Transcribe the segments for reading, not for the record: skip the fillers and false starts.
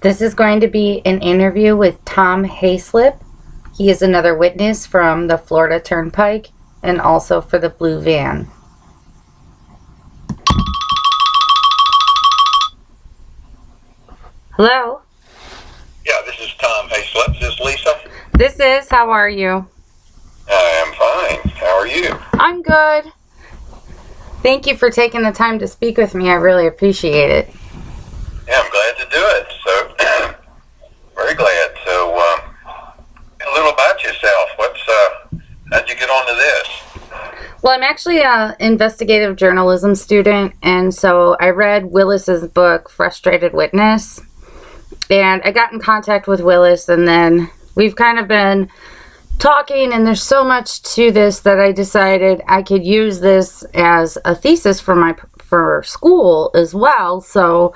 This is going to be an interview with Tom Hayslip. He is another witness from the Florida Turnpike and also for the Blue Van. Hello? Yeah, this is Tom Hayslip. Is this Lisa? This is. How are you? I am fine. How are you? I'm good. Thank you for taking the time to speak with me. I really appreciate it. Yeah, I'm glad to do it. So, very glad. So, a little about yourself. How'd you get onto this? Well, I'm actually an investigative journalism student, and so I read Willis's book, Frustrated Witness, and I got in contact with Willis, and then we've kind of been talking, and there's so much to this that I decided I could use this as a thesis for school as well. So,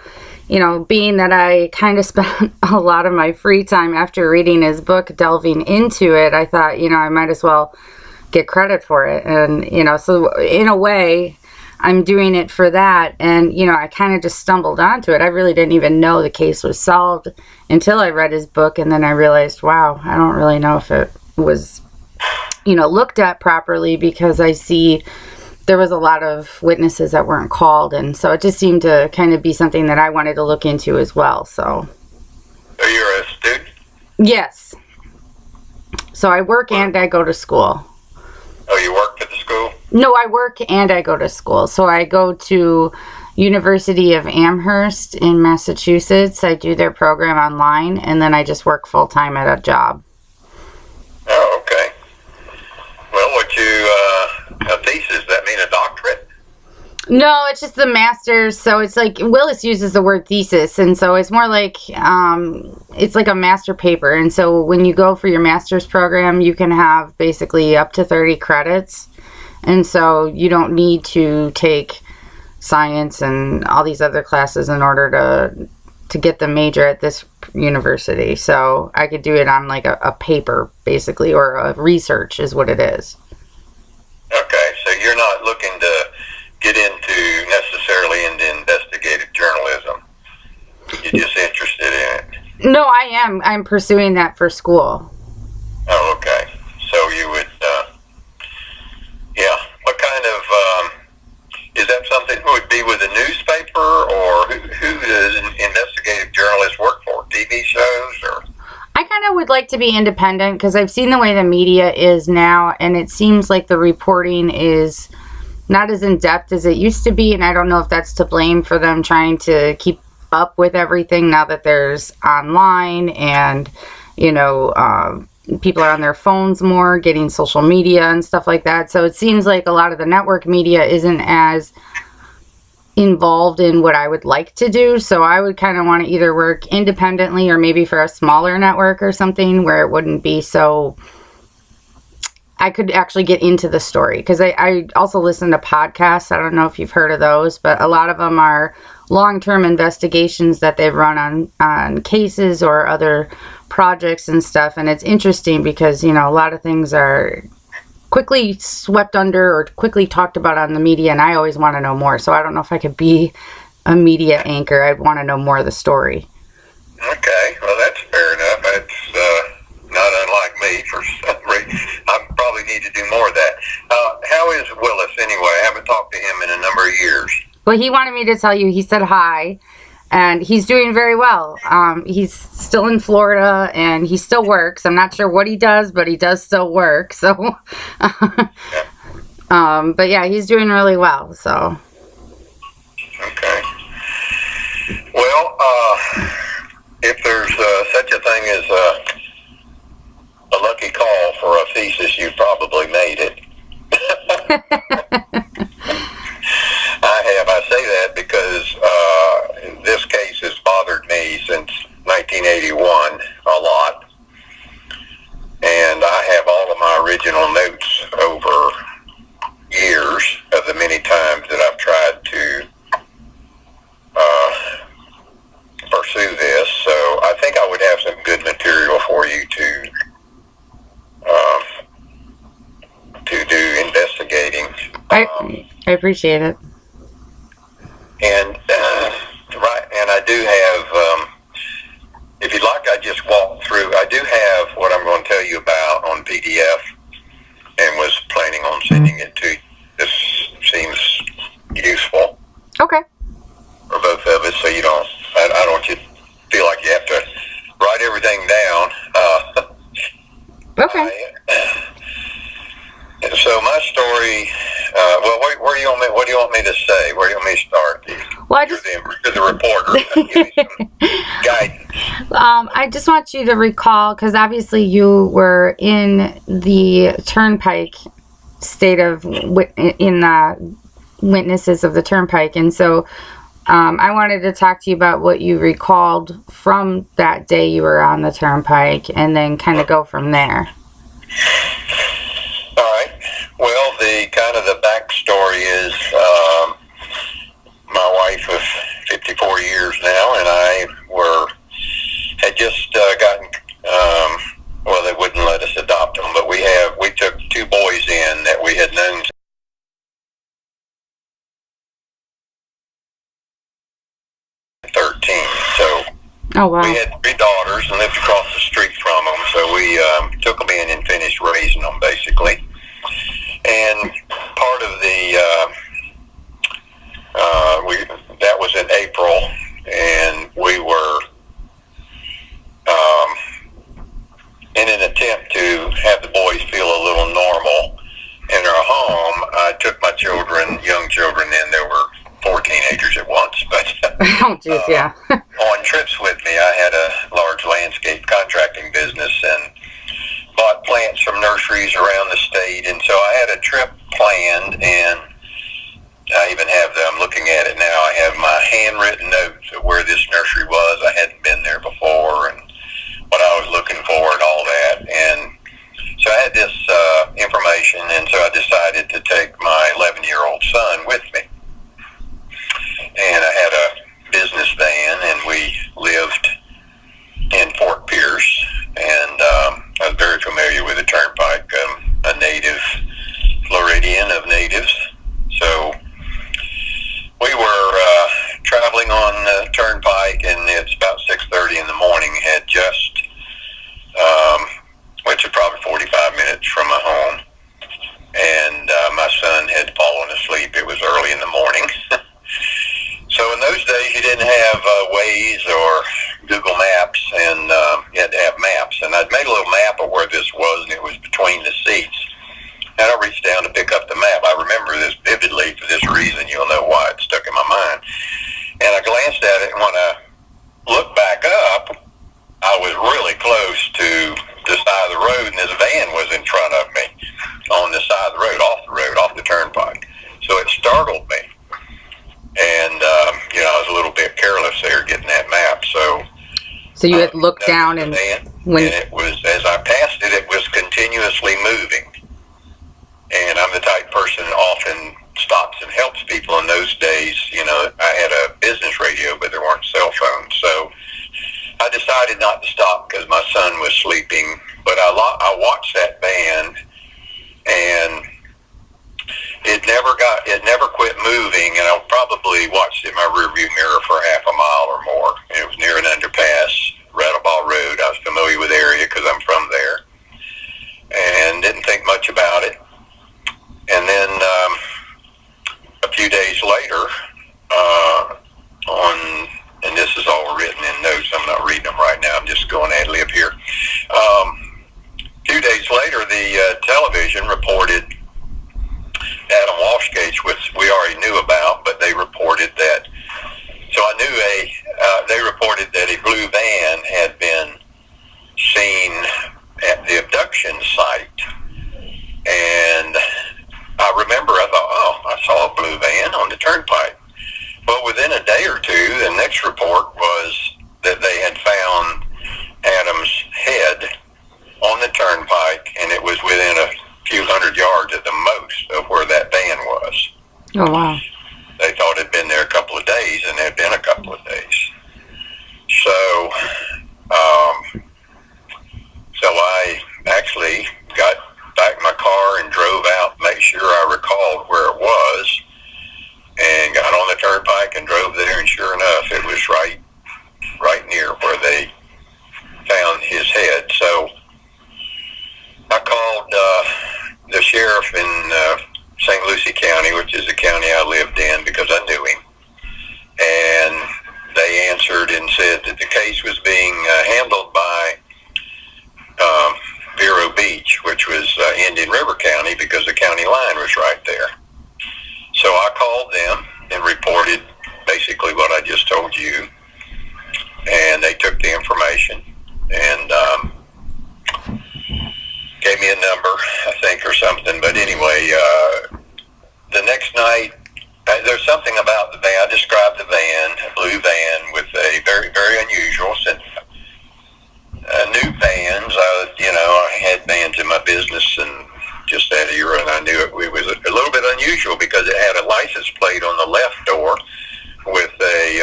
you know, being that I kind of spent a lot of my free time after reading his book delving into it, I thought, you know, I might as well get credit for it. And, you know, so in a way, I'm doing it for that. And, you know, I kind of just stumbled onto it. I really didn't even know the case was solved until I read his book. And then I realized, wow, I don't really know if it was, you know, looked at properly, because I see there was a lot of witnesses that weren't called. And so it just seemed to kind of be something that I wanted to look into as well. So You're a student? Yes. So I work and I go to school. Oh, you work at the school? No, I work and I go to school. So I go to University of Amherst in Massachusetts. I do their program online, and then I just work full-time at a job. Oh, okay. Well, a thesis, that mean a doctorate? No, it's just the master's. So it's like Willis uses the word thesis, and so it's more like it's like a master paper. And so when you go for your master's program, you can have basically up to 30 credits, and so you don't need to take science and all these other classes in order to get the major at this university. So I could do it on like a paper basically, or a research is what it is. Okay, so you're not looking to get necessarily into investigative journalism. You're just interested in it. No, I am. I'm pursuing that for school. Oh, okay. So you would, yeah. What kind of, is that something would be with a newspaper, or who does an investigative journalist work for? TV shows, or? I kind of would like to be independent, because I've seen the way the media is now, and it seems like the reporting is not as in-depth as it used to be, and I don't know if that's to blame for them trying to keep up with everything now that there's online, and, you know, people are on their phones more, getting social media and stuff like that. So it seems like a lot of the network media isn't as involved in what I would like to do. So I would kind of want to either work independently or maybe for a smaller network or something where it wouldn't be so... I could actually get into the story, because I also listen to podcasts. I don't know if you've heard of those, but a lot of them are long-term investigations that they've run on cases or other projects and stuff. And it's interesting because, you know, a lot of things are quickly swept under or quickly talked about on the media, and I always want to know more. So I don't know if I could be a media anchor. I'd want to know more of the story. Okay, well, that's fair enough. That's not unlike me for some reason. I probably need to do more of that. How is Willis anyway? I haven't talked to him in a number of years. Well, he wanted me to tell you, he said hi, and he's doing very well. He's still in Florida, and he still works. I'm not sure what he does, but he does still work. So, but yeah, he's doing really well. So. Okay. Well, if there's such a thing as a lucky call for a thesis, you probably made it. I say that because this case has bothered me since 1981 a lot, and I have all of my original notes over years of the many times that I've tried to pursue this. So I think I would have some good material for you to do investigating. I appreciate it. And right, and I do have Give me some guidance. I just want you to recall, because obviously you were in the Turnpike state of in the witnesses of the Turnpike, and so I wanted to talk to you about what you recalled from that day you were on the Turnpike, and then kind of go from there. All right. Well, the backstory is my wife of 54 years now, and I had just gotten. Well, they wouldn't let us adopt them, but we took two boys in that we had known. So oh, wow. We had three daughters and lived across the street from them, so we took them in and finished raising them, basically. And part of that was in April, and we were in an attempt to have the boys feel a little normal in our home. I took my young children in. There were 4 teenagers at once, but oh, geez, yeah. on trips with me. I had a large landscape contracting business and bought plants from nurseries around the state, and so I had a trip planned, and I even have I'm looking at it now. I have my handwritten notes of where this nursery was. I hadn't been there before, and what I was looking for and all that, and so I had this information, and so I decided to take my 11-year-old son with me. And I had a business van, and we lived in Fort Pierce, and I was very familiar with the Turnpike. A native Floridian of natives. So we were traveling on the Turnpike, and it's about 6:30 in the morning. Had just, which is probably 45 minutes from my home, and my son had fallen asleep. It was early in the morning. So in those days, you didn't have Waze or Google Maps, and you had to have maps. And I'd made a little map of where this was, and it was between the seats. And I reached down to pick up the map. I remember this vividly for this reason. You'll know why it stuck in my mind. And I glanced at it, and when I looked back up, I was really close to the side of the road, and this van was in front of me on the side of the road, off the Turnpike. So it startled me. And, I was a little bit careless there getting that map. So you had looked down, and when it was, as I passed it, it was continuously moving. And I'm the type person that often stops and helps people. In those days, I had a business radio, but there weren't cell phones. So I decided not to stop because my son was sleeping. But I watched that van, and it never quit moving, and I probably watched it in my rearview mirror for half a mile or more. It was near an underpass, Rattleball Road. I was familiar with the area because I'm from there, and didn't think much about it. And then a few days later, and this is all written in notes. I'm not reading them right now. I'm just going ad lib here. A few days later, the television reported Adam Walshgate, which we already knew about, but they reported that. So I knew they reported that a blue van had been seen at the abduction site, and I remember I thought, I saw a blue van on the Turnpike. Well, within a day or two, the next report was that they had found Adam's head on the Turnpike, and it was within a few hundred yards at the most of where that van was. Oh, wow. They thought it had been there a couple of days, and it had been a couple of days. So, I actually got back in my car and drove out, make sure I recalled where it was, and got on the Turnpike and drove there, and sure enough, it was right near where they found his head. So I called the sheriff in St. Lucie County, which is the county I station, and gave me a number, I think, or something. But anyway, the next night, there's something about the van. I described the van, a blue van with a very, very unusual. Since new vans, I had vans in my business and just that era, and I knew it was a little bit unusual because it had a license plate on the left door with a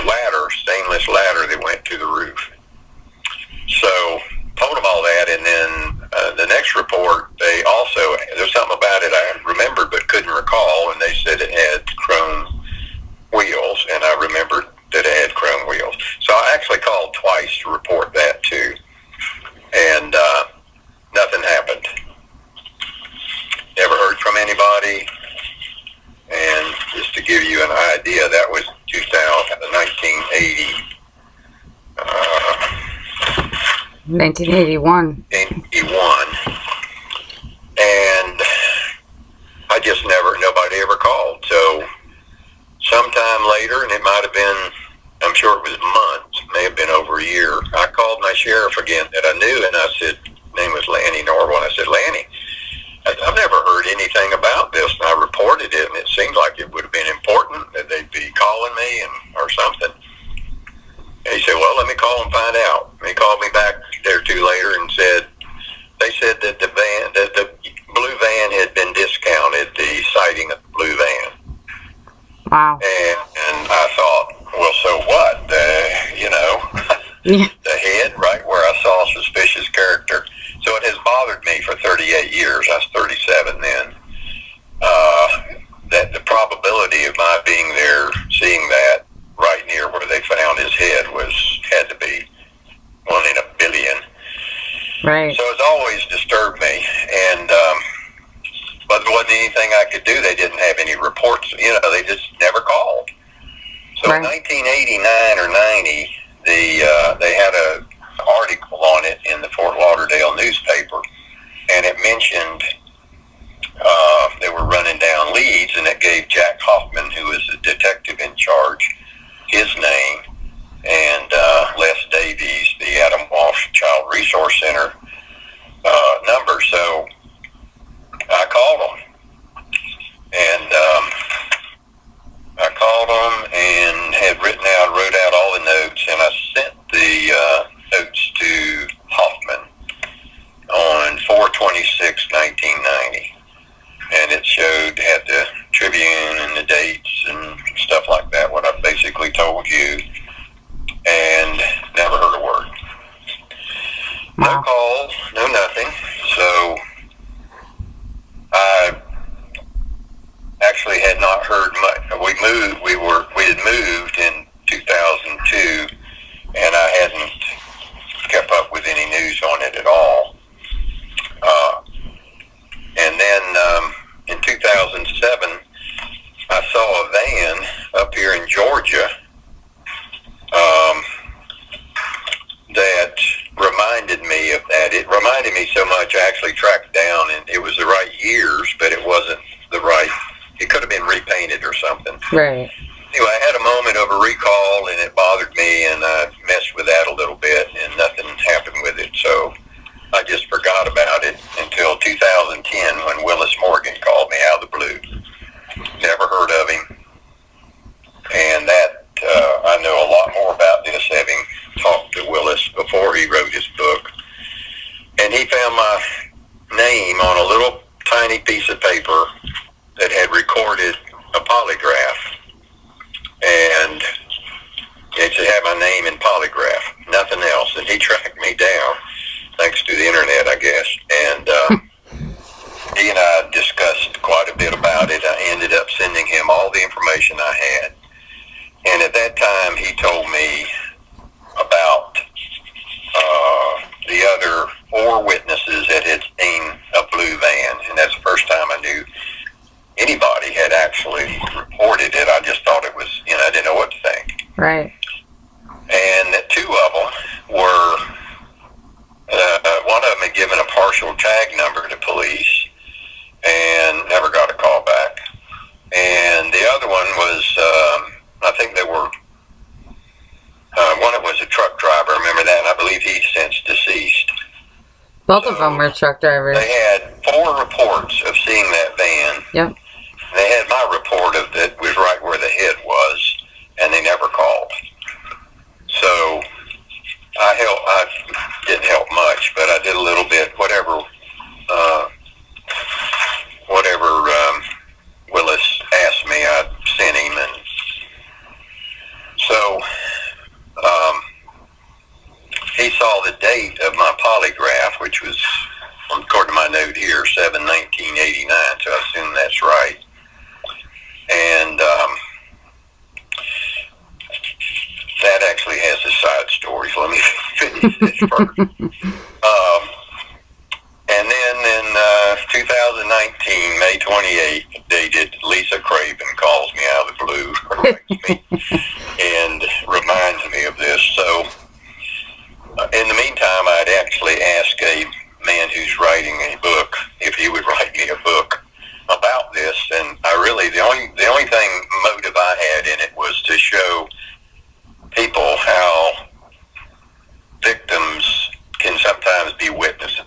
ladder, stainless ladder that went to the roof. So told them all that, and then the next report, they also, there's something about it I remembered but couldn't recall, and they said it had chrome wheels, and I remembered that it had chrome wheels. So I actually called twice to report that too, and nothing happened. Never heard from anybody, and just to give you an idea, that was 1980. 1981. 81. And I just nobody ever called. So sometime later, and it might have been, I'm sure it was months, may have been over a year, I called my sheriff again that I knew, and I said, his name was Lanny Norwell, and I said, Lanny, I've never heard anything about this, and I reported it, and it seemed like it would have been important, that they'd be calling me or something. And he said, well, let me call and find out. And he called me back a day or two later and they said that the blue van had been discounted, the sighting of the blue van. Wow. And I thought, well, so what? The head, right where I saw a suspicious character. So it has bothered me for 38 years. I was 37 then. That the probability of my being there, seeing that right near where they found his head, had to be 1 in a billion. Right. So it's always disturbed me, and but there wasn't anything I could do. They didn't have any reports. They just never called. So right. In 1989 or 90, they had an article on it in the Fort Lauderdale newspaper, and it mentioned they were running down leads, and it gave Jack Hoffman, who was the detective in charge, his name, and Les Davies, the Adam Walsh Child Resource Center number. So I called them, and wrote out all the notes, and I sent the notes to Hoffman on 4/26/1990, and it had the Tribune and the dates and stuff like that, what I basically told you, and never heard a word. Wow. No calls, no nothing. So I actually had not heard much. We had moved in 2002, and I hadn't kept up with any news on it at all. And then in 2007, I saw a van up here in Georgia that reminded me of that. It reminded me so much, I actually tracked down, and it was the right years, but it wasn't the right, it could have been repainted or something. Right. Anyway, I had a moment of a recall, and it bothered me, and I messed with that a little bit, and nothing happened with it. So I just forgot about it until 2010 when Willis Morgan called me out of the blue. Never heard of him. And that, I know a lot more about this, having talked to Willis before he wrote his book. And he found my name on a little tiny piece of paper that had recorded a polygraph. And it should have my name in polygraph, nothing else. And he tracked me down, thanks to the internet, I guess. And he and I discussed quite a bit about it. I ended up sending him all the information I had. And at that time, he told me about the other 4 witnesses that had seen a blue van. And that's the first time I knew anybody had actually reported it. I just thought it was, I didn't know what to think. Right. And 2 of them were, one of them had given a partial tag number to police and never got a call back. And the other one was, I think they were, one of them was a truck driver believe he's since deceased. Both of them were truck drivers. They had 4 reports of seeing that van. Yep. They had my report of that was right where the head was, and they never called. So I didn't help much, but I did a little bit. Whatever Willis asked me, I sent him, and so he saw the date of my polygraph, which was, according to my note here, 7/19/89. So I assume that's right. And that actually has a side story, so let me finish this first. And then in 2019, May 28th, dated, Lisa Craven calls me out of the blue, writes me, and reminds me of this. So in the meantime, I'd actually asked a man who's writing a book if he would write me a book about this, and I really, the only thing motive I had in it was to show people how victims can sometimes be witnesses.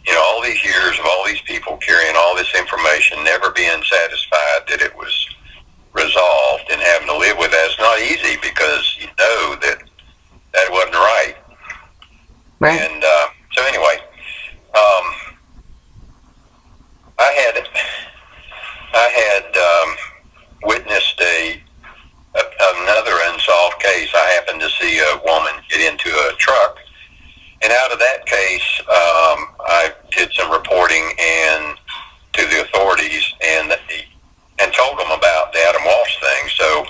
You know, all these years of all these people carrying all this information, never being satisfied that it was resolved, and having to live with that. It's not easy, because you know that that wasn't right. Right. And so anyway, I had witnessed another unsolved case. I happened to see a woman get into a truck, and out of that case, I did some reporting to the authorities and told them about the Adam Walsh thing. So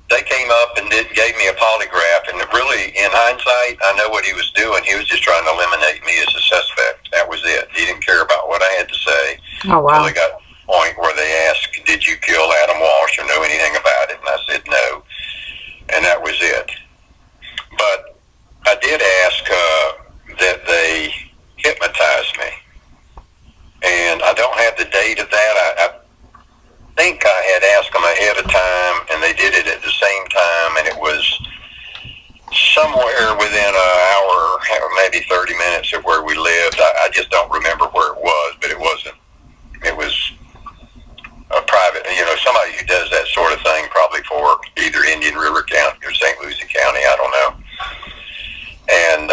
they came up and gave me a polygraph, and really, in hindsight, I know what he was doing. He was just trying to eliminate me as a suspect. That was it. He didn't care about what I had to say. Oh, wow. Until they got to the point where they asked, did you kill Adam Walsh or know anything about it? And I said no. And that was it. But I did ask that they hypnotize me. And I don't have the date of that. I think I had asked them ahead of time, and they did it at the same time, and it was somewhere within an hour, maybe 30 minutes of where we lived. I just don't remember where it was, but it wasn't. It was a private, somebody who does that sort of thing, probably for either Indian River County or St. Lucie County, I don't know. And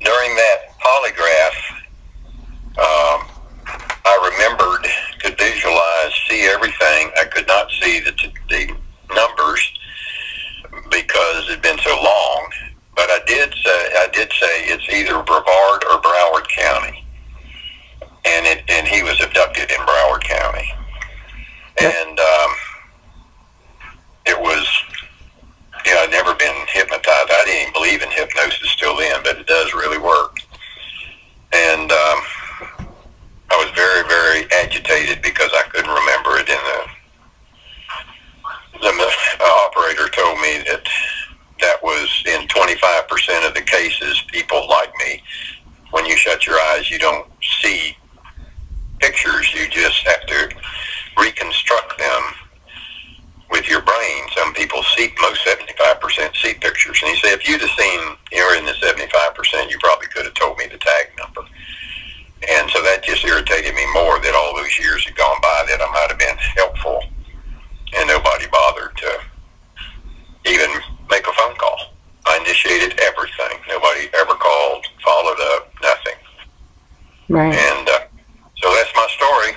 during that polygraph, I remembered, could visualize, see everything. I could not see the numbers because it had been so long. But I did say it's either Brevard or Broward County, and he was abducted in Broward County, and it was. I'd never been hypnotized. I didn't even believe in hypnosis till then, but it does really work. And I was very, very agitated because I couldn't remember it. And the operator told me that was in 25% of the cases, people like me, when you shut your eyes, you don't see pictures. You just have to reconstruct them with your brain. Some people see, most 75% see pictures. And he said, if you'd have seen, you're in the 75%, you probably could have told me the tag number. And so that just irritated me more, that all those years had gone by, that I might have been helpful, and nobody bothered to even make a phone call. I initiated everything. Nobody ever called, followed up, nothing. Right. And so that's my story.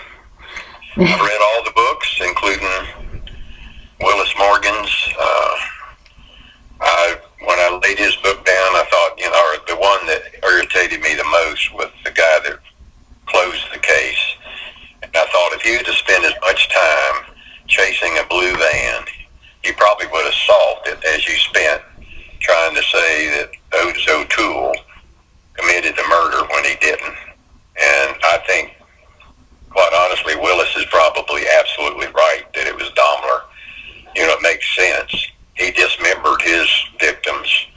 I've read all the books, including Willis Morgan's. When I laid his book down, I thought, or the one that irritated me the most was the guy that closed the case. And I thought, if you had to spend as much time chasing a blue van, you probably would have solved it as you spent trying to say that Otis O'Toole committed the murder when he didn't. And I think, quite honestly, Willis is probably absolutely right that it was Dahmer. It makes sense. He dismembered his victims,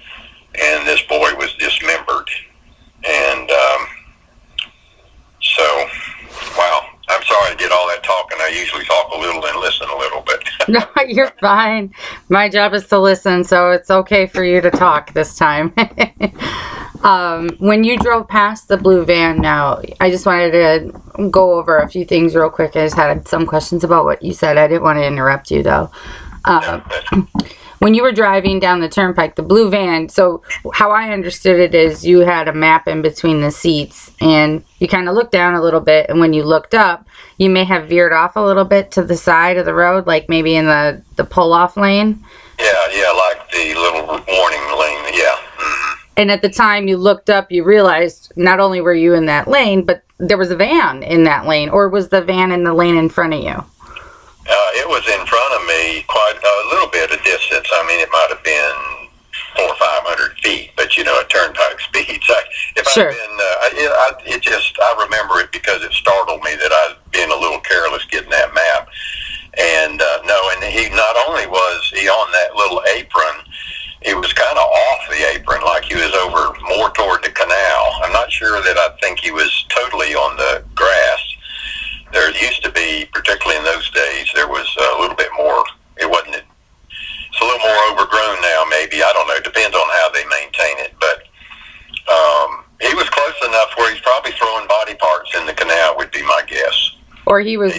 and this boy was dismembered. And so, wow. I'm sorry I did all that talking. I usually talk a little and listen a little, but... No, you're fine. My job is to listen, so it's okay for you to talk this time. When you drove past the blue van now, I just wanted to go over a few things real quick. I just had some questions about what you said. I didn't want to interrupt you, though. When you were driving down the Turnpike, the blue van, so how I understood it is you had a map in between the seats, and you kind of looked down a little bit, and when you looked up, you may have veered off a little bit to the side of the road, like maybe in the pull-off lane. Yeah, like the little warning lane, yeah. Mm-hmm. And at the time you looked up, you realized not only were you in that lane, but there was a van in that lane, or was the van in the lane in front of you? It was in front of me quite a little bit of distance. I mean, it might have been 400 or 500 feet, but at Turnpike speeds. Sure. I remember it because it startled me that I was being a little careless getting that map. And and he not only was he on that little apron, he was kind of off the apron, like he was over more toward the canal. I'm not sure that I think he was totally on the grass. There used to be, particularly in those days, there was a little bit more. It's a little more overgrown now, maybe. I don't know. It depends on how they maintain it. But he was close enough where he's probably throwing body parts in the canal, would be my guess. Or he was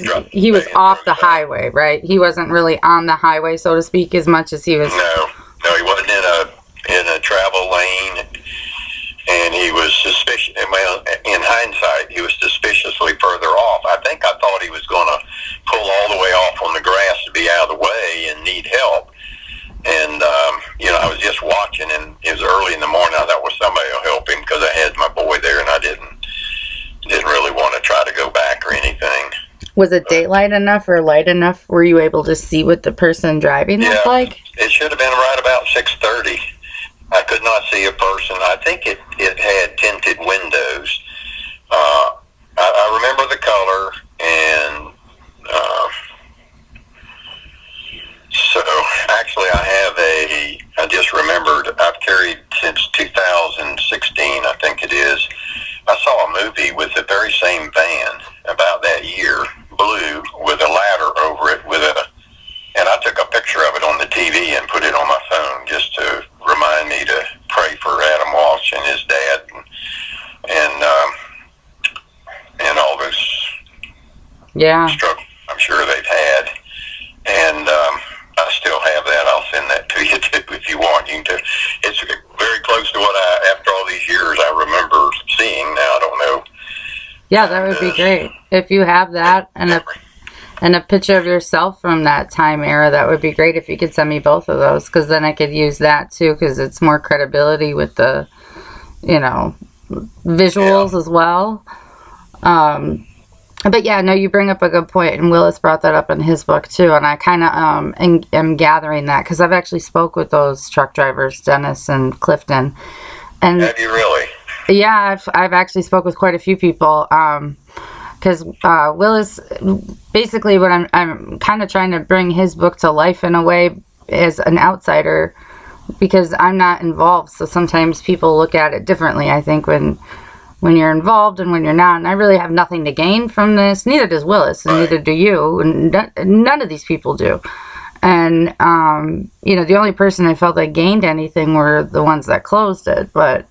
off the highway, right? He wasn't really on the highway, so to speak, as much as he was. No, he wasn't in a travel lane. And he was suspicious. Well, in hindsight, he was suspiciously further off. I thought he was going to pull all the way off on the grass to be out of the way and need help. And I was just watching, and it was early in the morning. I thought, well, somebody will help him because I had my boy there, and I didn't really want to try to go back or anything. Was it daylight enough or light enough? Were you able to see what the person driving looked like? It should have been right about 6:30. I could not see a person. I think it had tinted windows. I remember the color, and so actually I just remembered, I've carried since 2016, I think it is. I saw a movie with the very same van about that year, blue, with a ladder over it, and I took a picture of it on the TV and put it on my phone just to remind me to pray for Adam Walsh and his dad and all those struggles I'm sure they've had. And I still have that. I'll send that to you too if you want. It's very close to what after all these years, I remember seeing. Now I don't know. Yeah, that would be great if you have that and a picture of yourself from that time era. That would be great if you could send me both of those, because then I could use that too, because it's more credibility with the visuals as well. But yeah, no, you bring up a good point, and Willis brought that up in his book too, and I kind of am gathering that because I've actually spoke with those truck drivers, Dennis and Clifton. And have you really? Yeah, I've actually spoke with quite a few people. Because Willis, basically what I'm kind of trying to bring his book to life in a way as an outsider, because I'm not involved, so sometimes people look at it differently, I think, when you're involved and when you're not. And I really have nothing to gain from this. Neither does Willis, and neither do you, and none of these people do. And the only person I felt that gained anything were the ones that closed it. But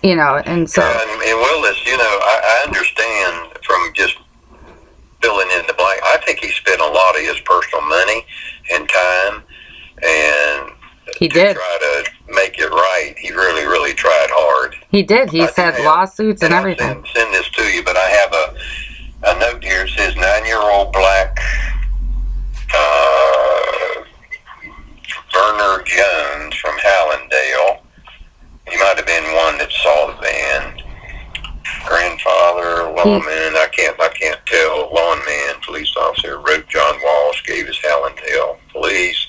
and so. And Willis, I understand from just filling in the blank. I think he spent a lot of his personal money and time, and he did try to make it right. He really, really tried hard. He did. He's had lawsuits and everything. I'll send this to you, but I have a note here. It says 9-year-old black Verner Jones from Hallandale. He might have been one that saw the van. Grandfather, lawman, I can't tell. Lawman, police officer, wrote John Walsh, gave his Hallandale police.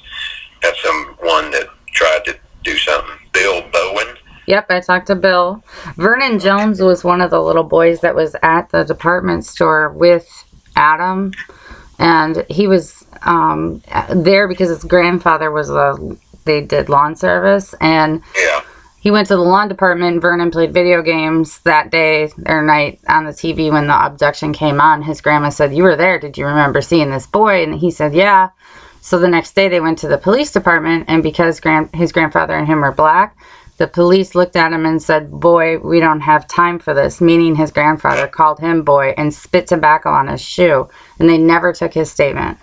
That's someone that tried to do something. Bill Bowen. Yep, I talked to Bill. Vernon Jones was one of the little boys that was at the department store with Adam, and he was there because his grandfather they did lawn service, and he went to the lawn department. Vernon played video games that day or night on the TV when the abduction came on. His grandma said, "You were there. Did you remember seeing this boy?" And he said, "Yeah." So the next day they went to the police department, and because his grandfather and him are black, the police looked at him and said, "Boy, we don't have time for this," meaning his grandfather called him boy and spit tobacco on his shoe, and they never took his statement.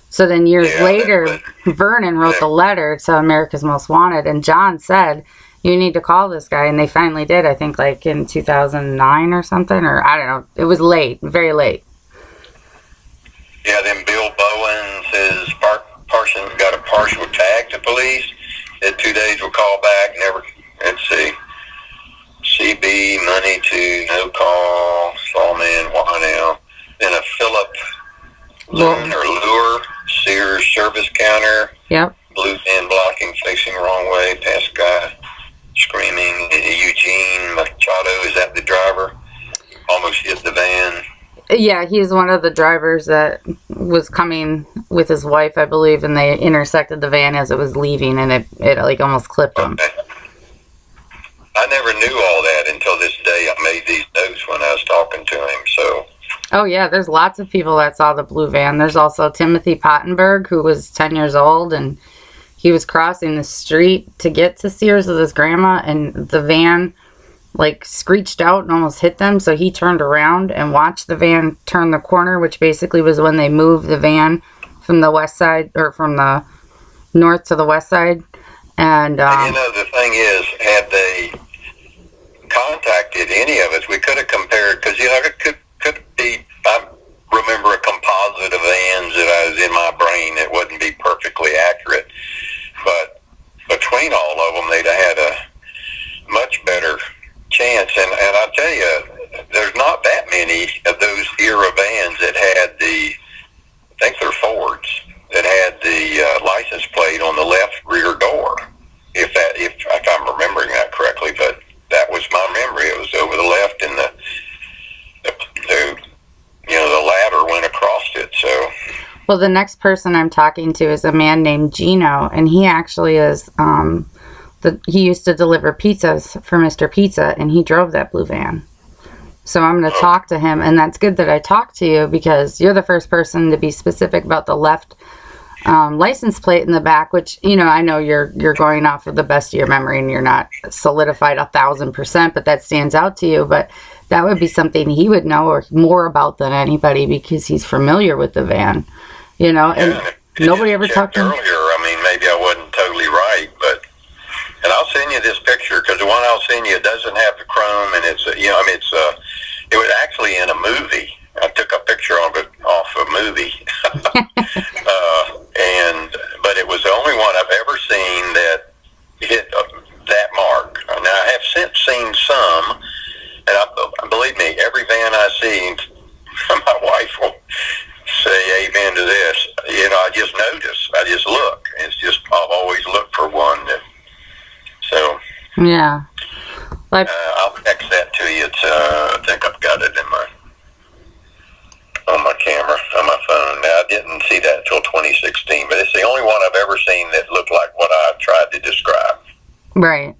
So then years later, Vernon wrote the letter to America's Most Wanted, and John said, "You need to call this guy," and they finally did, I think like in 2009 or something, or I don't know. It was late, very late. Yeah, then Bill Bowen says Parsons got a partial tag to police. Said 2 days will call back. Never. Let's see. CB money to no call. Sawman Wynell. Then a Philip Loon or Lure Sears service counter. Yep. Blue van blocking facing wrong way. Past guy screaming. Eugene Machado, is that the driver? Almost hit the van. Yeah, he's one of the drivers that was coming with his wife, I believe, and they intersected the van as it was leaving, and it like almost clipped him. Okay. I never knew all that until this day. I made these notes when I was talking to him, so. Oh, yeah, there's lots of people that saw the blue van. There's also Timothy Pottenberg, who was 10 years old, and he was crossing the street to get to Sears with his grandma, and the van like screeched out and almost hit them, so he turned around and watched the van turn the corner, which basically was when they moved the van from the west side, or from the north to the west side. And the thing is, had they contacted any of us, we could have compared, because it could be, I remember a composite of vans that I was in my brain that wouldn't be perfectly accurate, but between all of them they'd have had a much better chance. And I'll tell you, there's not that many of those era vans that had I think they're Fords, that had the license plate on the left rear door, if I'm remembering that correctly. But that was my memory. It was over the left, and the ladder went across it. So. Well, the next person I'm talking to is a man named Gino, and he actually is. He used to deliver pizzas for Mr. Pizza, and he drove that blue van. So I'm going to talk to him, and that's good that I talked to you, because you're the first person to be specific about the left license plate in the back, which, I know you're going off of the best of your memory, and you're not solidified 1,000%, but that stands out to you. But that would be something he would know or more about than anybody, because he's familiar with the van, and nobody ever talked to him. Earlier, maybe I wasn't totally right, but. And I'll send you this picture, because the one I'll send you, it doesn't have the chrome, and it was actually in a movie. I took a picture of it off a movie, but it was the only one I've ever seen that hit that mark. Now I have since seen some, and believe me, every van I see, my wife will say amen to this. I just notice. I just look. It's just I've always looked for one that. So yeah, I'll text that to you. I think I've got it on my camera on my phone. Now I didn't see that until 2016, but it's the only one I've ever seen that looked like what I tried to describe. Right,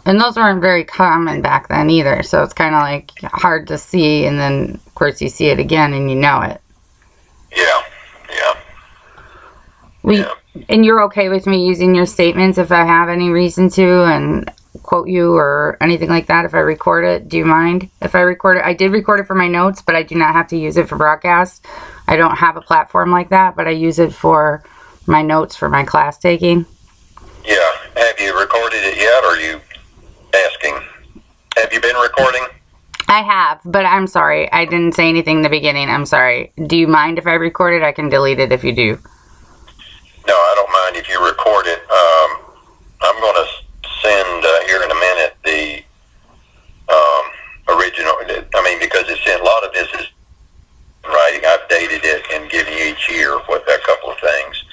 and those weren't very common back then either. So it's kind of like hard to see, and then of course you see it again and you know it. Yeah. And you're okay with me using your statements if I have any reason to, and quote you or anything like that if I record it? Do you mind if I record it? I did record it for my notes, but I do not have to use it for broadcast. I don't have a platform like that, but I use it for my notes for my class taking. Yeah. Have you recorded it yet, or are you asking? Have you been recording? I have, but I'm sorry. I didn't say anything in the beginning. I'm sorry. Do you mind if I record it? I can delete it if you do. No, I don't mind if you record it. I'm going to send here in a minute the original. Because it's in a lot of this is writing. I've dated it and given you each year with a couple of things.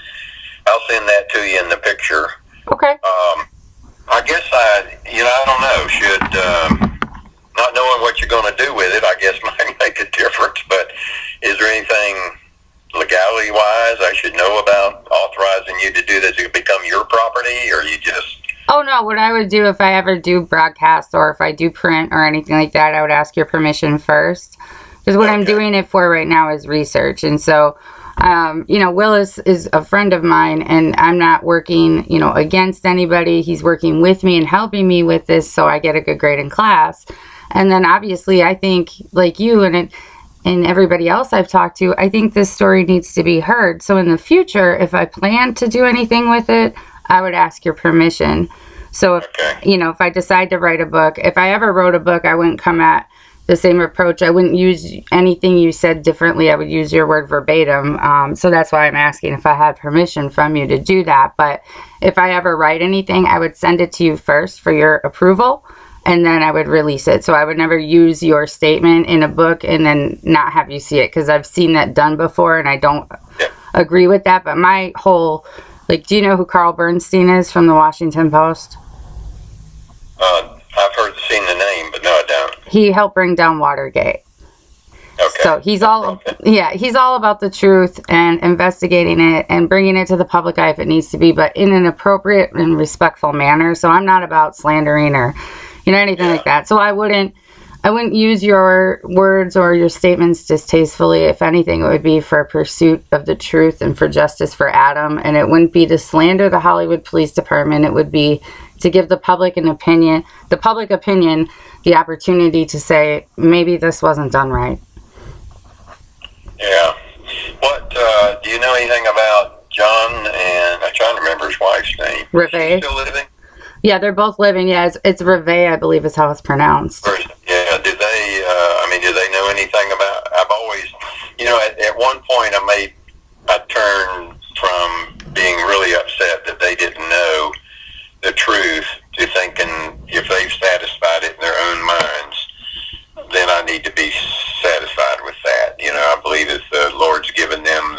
I'll send that to you in the picture. Okay. I guess I don't know. Should not knowing what you're going to do with it, I guess might make a difference. But is there anything legality-wise I should know about authorizing you to do this? It become your property, or you just... Oh, no. What I would do if I ever do broadcast or if I do print or anything like that, I would ask your permission first. Because what I'm doing it for right now is research. And so Willis is a friend of mine, and I'm not working, against anybody. He's working with me and helping me with this so I get a good grade in class. And then obviously I think, like you and everybody else I've talked to, I think this story needs to be heard. So in the future, if I plan to do anything with it, I would ask your permission. So if I decide to write a book, if I ever wrote a book, I wouldn't come at the same approach. I wouldn't use anything you said differently. I would use your word verbatim. So that's why I'm asking if I had permission from you to do that. But if I ever write anything, I would send it to you first for your approval, and then I would release it. So I would never use your statement in a book and then not have you see it, because I've seen that done before, and I don't agree with that. But my whole, do you know who Carl Bernstein is from the Washington Post? I've seen the name, but no, I don't. He helped bring down Watergate. Okay. So he's all about the truth and investigating it and bringing it to the public eye if it needs to be, but in an appropriate and respectful manner. So I'm not about slandering or, anything like that. So I wouldn't use your words or your statements distastefully. If anything, it would be for pursuit of the truth and for justice for Adam. And it wouldn't be to slander the Hollywood Police Department. It would be to give the public opinion, the opportunity to say, maybe this wasn't done right. Yeah. Do you know anything about John and, I'm trying to remember his wife's name. Reve. Still living? Yeah, they're both living. Yeah, it's Reve, I believe is how it's pronounced. Yeah, do they know anything about, I've always, at one point I turned from being really upset that they didn't know the truth to thinking if they've satisfied it in their own minds, then I need to be satisfied with that. I believe if the Lord's given them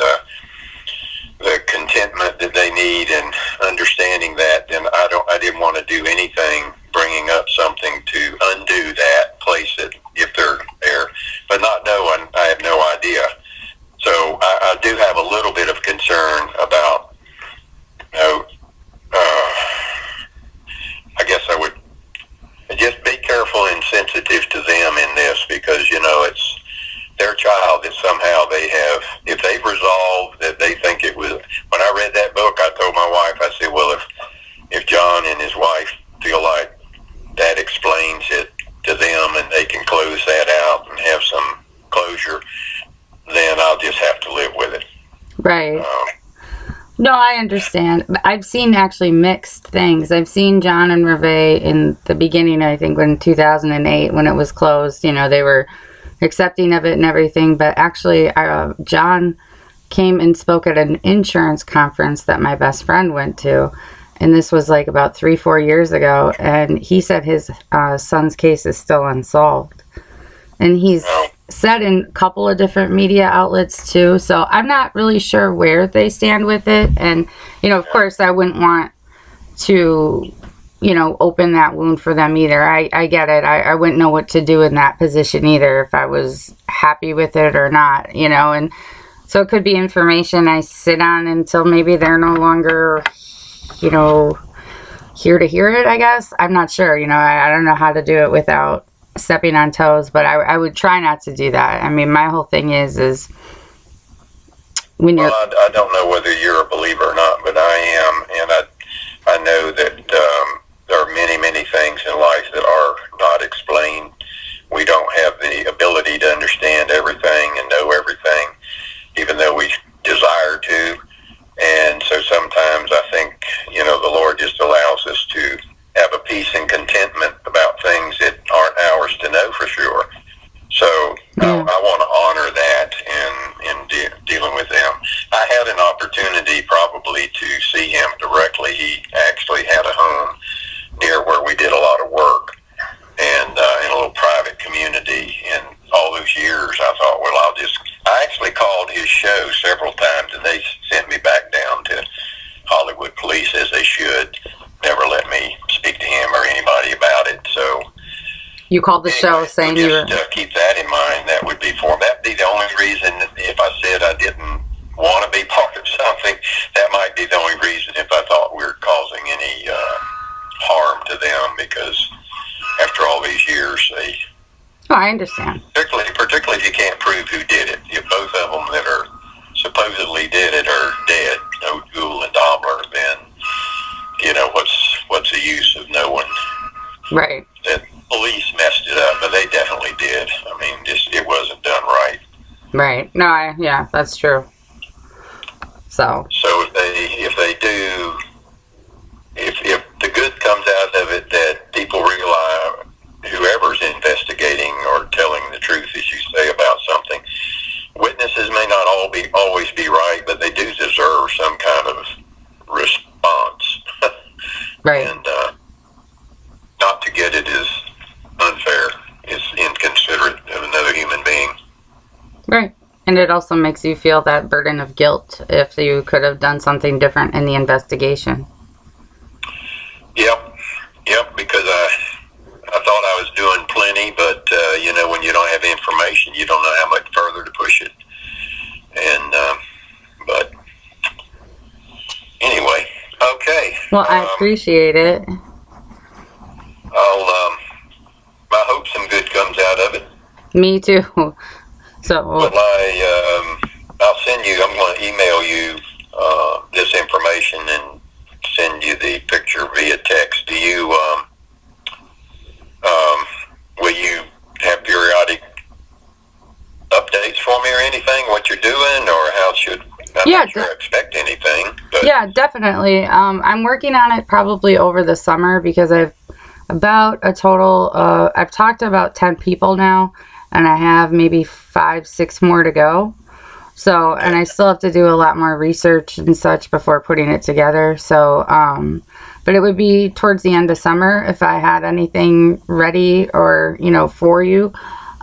the contentment that they need and understanding that, then I didn't want to do anything bringing up something to undo that, place it if they're there, but not knowing, I have no idea. So I do have a little bit of concern about, I guess I would just be careful and sensitive to them in this, because, it's their child that somehow they have, if they've resolved that they think it was, when I read that book, I told my wife, I said, well, if John and his wife feel like that explains it to them and they can close that out and have some closure, then I'll just have to live with it. Right. No, I understand. I've seen actually mixed things. I've seen John and Reve in the beginning, I think, in 2008 when it was closed. They were accepting of it and everything. But actually, John came and spoke at an insurance conference that my best friend went to. And this was about 3-4 years ago. And he said his son's case is still unsolved. And he's said in a couple of different media outlets too. So I'm not really sure where they stand with it. And, of course, I wouldn't want to, open that wound for them either. I get it. I wouldn't know what to do in that position either, if I was happy with it or not, and so it could be information I sit on until maybe they're no longer, here to hear it, I guess. I'm not sure. I don't know how to do it without stepping on toes, but I would try not to do that. I mean, my whole thing is when you're... Well, I don't know whether you're a believer or not, but I am, and I know that there are many, many things in life that are not explained. We don't have the ability to understand everything and know everything, even though we desire to. And so sometimes I think, the Lord just allows us to have a peace and contentment about things that aren't ours to know for sure. So I want to honor that in dealing with them. I had an opportunity probably to see him directly. He actually had a home near where we did a lot of work, and in a little private community. And all those years, I thought, well, I actually called his show several times, and they sent me back down to Hollywood Police, as they should. Never let me speak to him or anybody about it. So you called the show saying you were... keep that in mind. That would be that'd be the only reason. If I said I didn't want to be part of something, that might be the only reason, if I thought we were causing any harm to them, because after all these years, they... Oh, I understand. Particularly if you can't prove who did it. You have both of them that are supposed supposedly did it are dead, O'Toole and Daimler, then, what's the use of knowing Right. that police messed it up? But they definitely did. I mean, it wasn't done right. Right. No, yeah, that's true. So if they do, if the good comes out of it, that people realize whoever's investigating or telling the truth, as you say, about something, witnesses may not always be right, but they do deserve some kind of response. right. And not to get it is unfair. It's inconsiderate of another human being. Right. And it also makes you feel that burden of guilt if you could have done something different in the investigation. Yep, because I thought I was doing plenty, but, when you don't have information, you don't know how much further to push it. And, but anyway, okay. Well, I appreciate it. I hope some good comes out of it. Me too. So. Well, I'll send you, I'm going to email you this information and send you the picture via text. Do you, will you have periodic updates for me or anything, what you're doing, or how I'm not sure I expect anything. But. Yeah, definitely. I'm working on it probably over the summer because I've talked to about 10 people now, and I have maybe 5-6 more to go. So, and I still have to do a lot more research and such before putting it together. So, but it would be towards the end of summer if I had anything ready or, for you.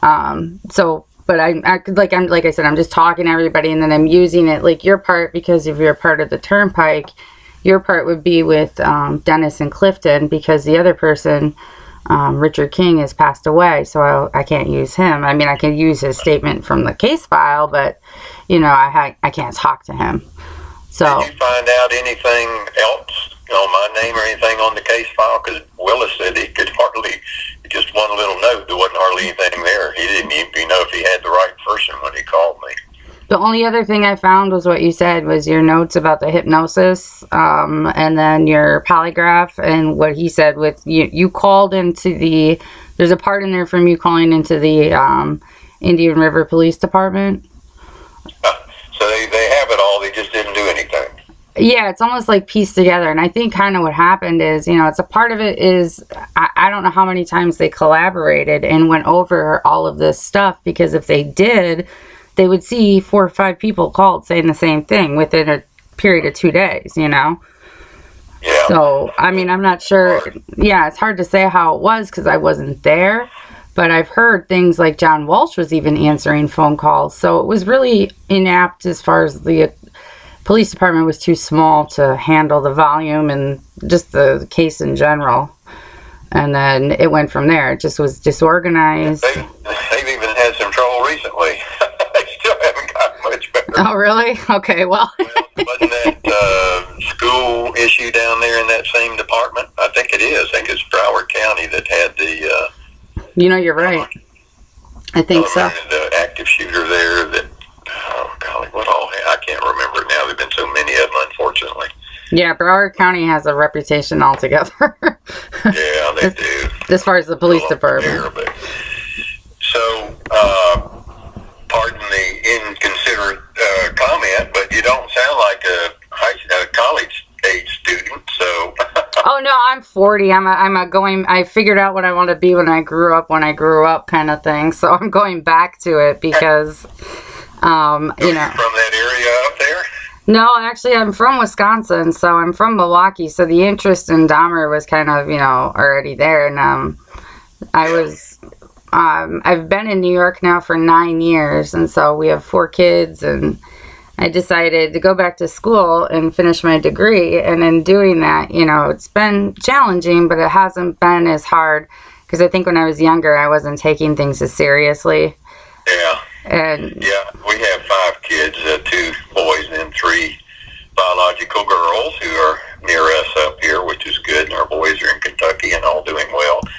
But like I said, I'm just talking to everybody, and then I'm using it like your part, because if you're part of the Turnpike, your part would be with Dennis and Clifton, because the other person, Richard King, has passed away, so I can't use him. I mean, I can use his statement from the case file, but I can't talk to him. So did you find out anything else on my name or anything on the case file? Because Willis said he could hardly, just one little note, there wasn't hardly anything there. He didn't even know if he had the right person when he called me. The only other thing I found was what you said, was your notes about the hypnosis, and then your polygraph, and what he said with you called into there's a part in there from you calling into the Indian River Police Department. So they have it all, they just didn't do anything. Yeah, it's almost like pieced together, and I think kind of what happened is, it's a part of it is, I don't know how many times they collaborated and went over all of this stuff, because if they did, they would see 4 or 5 people called saying the same thing within a period of 2 days, Yeah. So, I mean, I'm not sure. Yeah, it's hard to say how it was because I wasn't there. But I've heard things like John Walsh was even answering phone calls. So it was really inapt as far as the police department was too small to handle the volume and just the case in general. And then it went from there. It just was disorganized. They've even had some trouble recently. They still haven't gotten much better. Oh, really? Okay, well. Wasn't that school issue down there in that same department? I think it is. I think it's Broward County that had the... you're right. I think so. The active shooter there that... Oh, golly, what all... I can't remember it now. There have been so many of them, unfortunately. Yeah, Broward County has a reputation altogether. Yeah, they do. As far as the police department. There, so, pardon the inconsiderate comment, but you don't sound like a college-age student, so... Oh, no, I'm 40. I figured out what I want to be when I grew up kind of thing. So I'm going back to it because, From that area up there? No, actually, I'm from Wisconsin, so I'm from Milwaukee. So the interest in Dahmer was kind of, already there. And I've been in New York now for 9 years, and so we have 4 kids, and I decided to go back to school and finish my degree. And in doing that, it's been challenging, but it hasn't been as hard, because I think when I was younger, I wasn't taking things as seriously. Yeah. And yeah, we have 5 kids, 2 boys and 3 biological girls who are near us up here, which is good. And our boys are in Kentucky and all